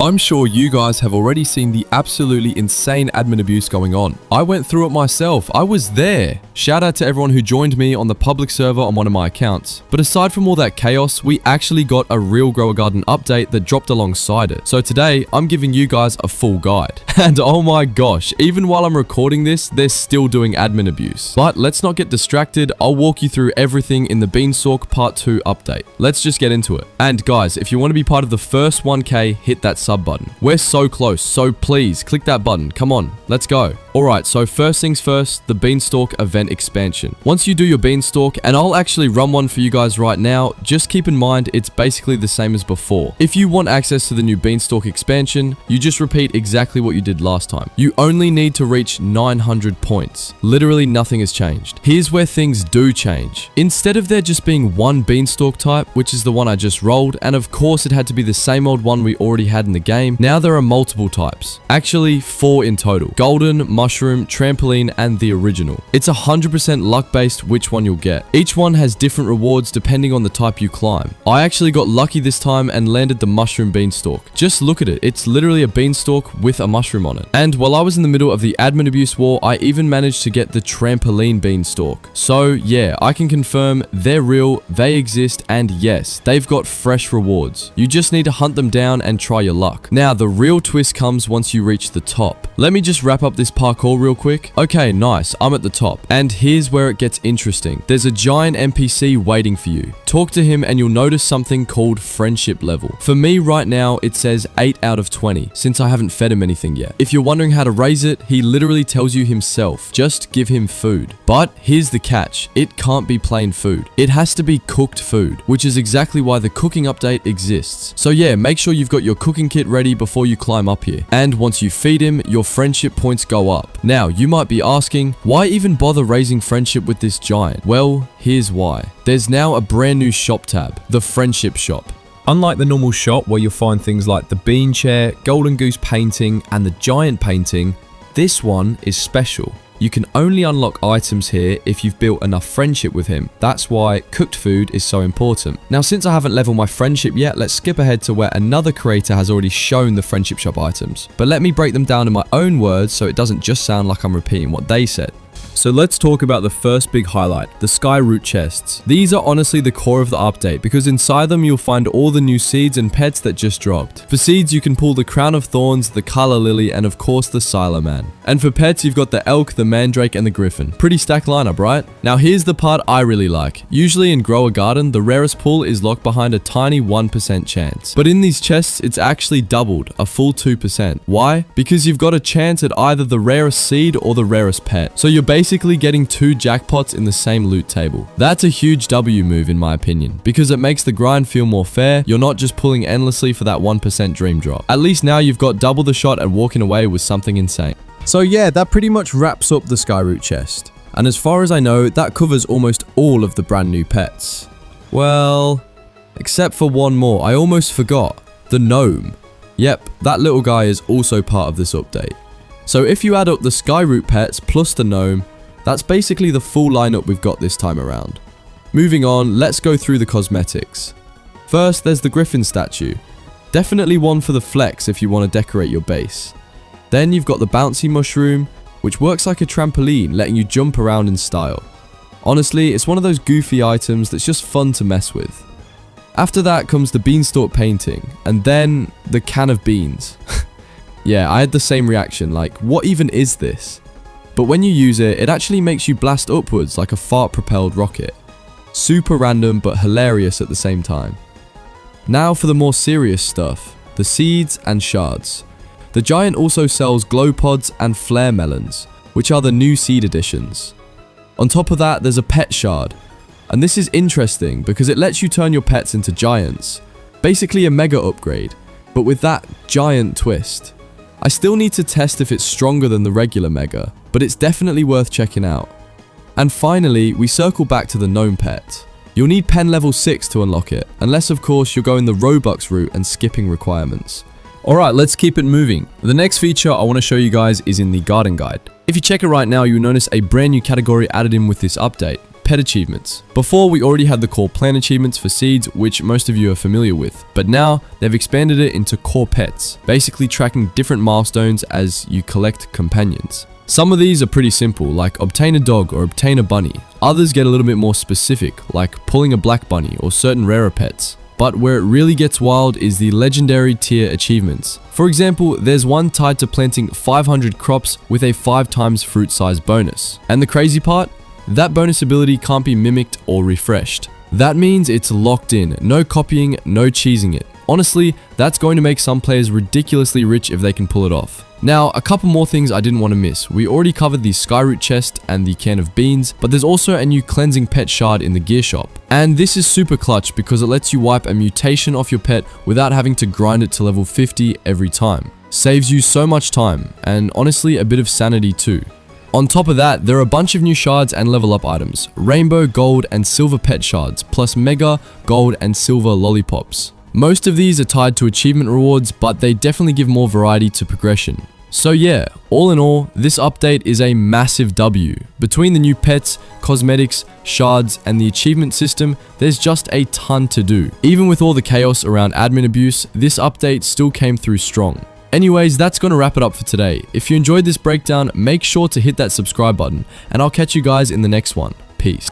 I'm sure you guys have already seen the absolutely insane admin abuse going on. I went through it myself. I was there. Shout out to everyone who joined me on the public server on one of my accounts. But aside from all that chaos, we actually got a real Grower Garden update that dropped alongside it. So today, I'm giving you guys a full guide. And oh my gosh, even while I'm recording this, they're still doing admin abuse. But let's not get distracted. I'll walk you through everything in the Beanstalk Part 2 update. Let's just get into it. And guys, if you want to be part of the first 1K, hit that sub button. We're so close, so please click that button. Come on, let's go. Alright, so first things first, the Beanstalk event expansion. Once you do your Beanstalk, and I'll actually run one for you guys right now, just keep in mind it's basically the same as before. If you want access to the new Beanstalk expansion, you just repeat exactly what you did last time. You only need to reach 900 points. Literally nothing has changed. Here's where things do change. Instead of there just being one Beanstalk type, which is the one I just rolled, and of course it had to be the same old one we already had in the game, now there are multiple types. Actually, 4 in total. Golden, Mushroom, Trampoline, and the original. It's 100% luck based which one you'll get. Each one has different rewards depending on the type you climb. I actually got lucky this time and landed the Mushroom Beanstalk. Just look at it, it's literally a beanstalk with a mushroom on it. And while I was in the middle of the admin abuse war, I even managed to get the Trampoline Beanstalk. So yeah, I can confirm they're real, they exist, and yes, they've got fresh rewards. You just need to hunt them down and try your luck. Now, the real twist comes once you reach the top. Let me just wrap up this parkour real quick. Okay, nice, I'm at the top. And here's where it gets interesting. There's a giant NPC waiting for you. Talk to him and you'll notice something called friendship level. For me right now, it says 8 out of 20, since I haven't fed him anything yet. If you're wondering how to raise it, he literally tells you himself. Just give him food. But here's the catch. It can't be plain food. It has to be cooked food, which is exactly why the cooking update exists. So yeah, make sure you've got your cooking kit ready before you climb up here. And once you feed him, your friendship points go up. Now, you might be asking, why even bother raising friendship with this giant? Well, here's why. There's now a brand new shop tab, the Friendship Shop. Unlike the normal shop where you'll find things like the bean chair, golden goose painting, and the giant painting, this one is special. You can only unlock items here if you've built enough friendship with him. That's why cooked food is so important. Now, since I haven't leveled my friendship yet, let's skip ahead to where another creator has already shown the friendship shop items. But let me break them down in my own words so it doesn't just sound like I'm repeating what they said. So let's talk about the first big highlight, the Skyroot Chests. These are honestly the core of the update because inside them you'll find all the new seeds and pets that just dropped. For seeds you can pull the Crown of Thorns, the Calla Lily, and of course the Siloman. And for pets you've got the Elk, the Mandrake, and the Griffin. Pretty stacked lineup, right? Now here's the part I really like. Usually in Grower Garden, the rarest pull is locked behind a tiny 1% chance. But in these chests it's actually doubled, a full 2%. Why? Because you've got a chance at either the rarest seed or the rarest pet. So you're basically getting 2 jackpots in the same loot table. That's a huge W move in my opinion, because it makes the grind feel more fair. You're not just pulling endlessly for that 1% dream drop. At least now you've got double the shot at walking away with something insane. So yeah, that pretty much wraps up the Skyroot chest. And as far as I know, that covers almost all of the brand new pets. Well, except for one more. I almost forgot. The Gnome. Yep, that little guy is also part of this update. So if you add up the Skyroot pets plus the Gnome, that's basically the full lineup we've got this time around. Moving on, let's go through the cosmetics. First, there's the Griffin statue. Definitely one for the flex if you want to decorate your base. Then you've got the bouncy mushroom, which works like a trampoline, letting you jump around in style. Honestly, it's one of those goofy items that's just fun to mess with. After that comes the beanstalk painting, and then the can of beans. Yeah, I had the same reaction, like, what even is this? But when you use it, it actually makes you blast upwards like a fart-propelled rocket. Super random but hilarious at the same time. Now for the more serious stuff, the seeds and shards. The giant also sells glow pods and flare melons, which are the new seed additions. On top of that, there's a pet shard. And this is interesting because it lets you turn your pets into giants. Basically a mega upgrade, but with that giant twist. I still need to test if it's stronger than the regular mega, but it's definitely worth checking out. And finally, we circle back to the Gnome pet. You'll need pen level 6 to unlock it, unless of course you're going the Robux route and skipping requirements. Alright, let's keep it moving. The next feature I want to show you guys is in the garden guide. If you check it right now, you'll notice a brand new category added in with this update. pet achievements. Before, we already had the core plant achievements for seeds, which most of you are familiar with, but now they've expanded it into core pets, basically tracking different milestones as you collect companions. Some of these are pretty simple, like obtain a dog or obtain a bunny. Others get a little bit more specific, like pulling a black bunny or certain rarer pets. But where it really gets wild is the legendary tier achievements. For example, there's one tied to planting 500 crops with a 5 times fruit size bonus. And the crazy part? That bonus ability can't be mimicked or refreshed. That means it's locked in, no copying, no cheesing it. Honestly, that's going to make some players ridiculously rich if they can pull it off. Now, a couple more things I didn't want to miss. We already covered the Skyroot Chest and the can of beans, but there's also a new cleansing pet shard in the gear shop. And this is super clutch because it lets you wipe a mutation off your pet without having to grind it to level 50 every time. Saves you so much time, and honestly a bit of sanity too. On top of that, there are a bunch of new shards and level up items. Rainbow, gold, and silver pet shards, plus mega, gold, and silver lollipops. Most of these are tied to achievement rewards, but they definitely give more variety to progression. So yeah, all in all, this update is a massive W. Between the new pets, cosmetics, shards, and the achievement system, there's just a ton to do. Even with all the chaos around admin abuse, this update still came through strong. Anyways, that's gonna wrap it up for today. If you enjoyed this breakdown, make sure to hit that subscribe button, and I'll catch you guys in the next one. Peace.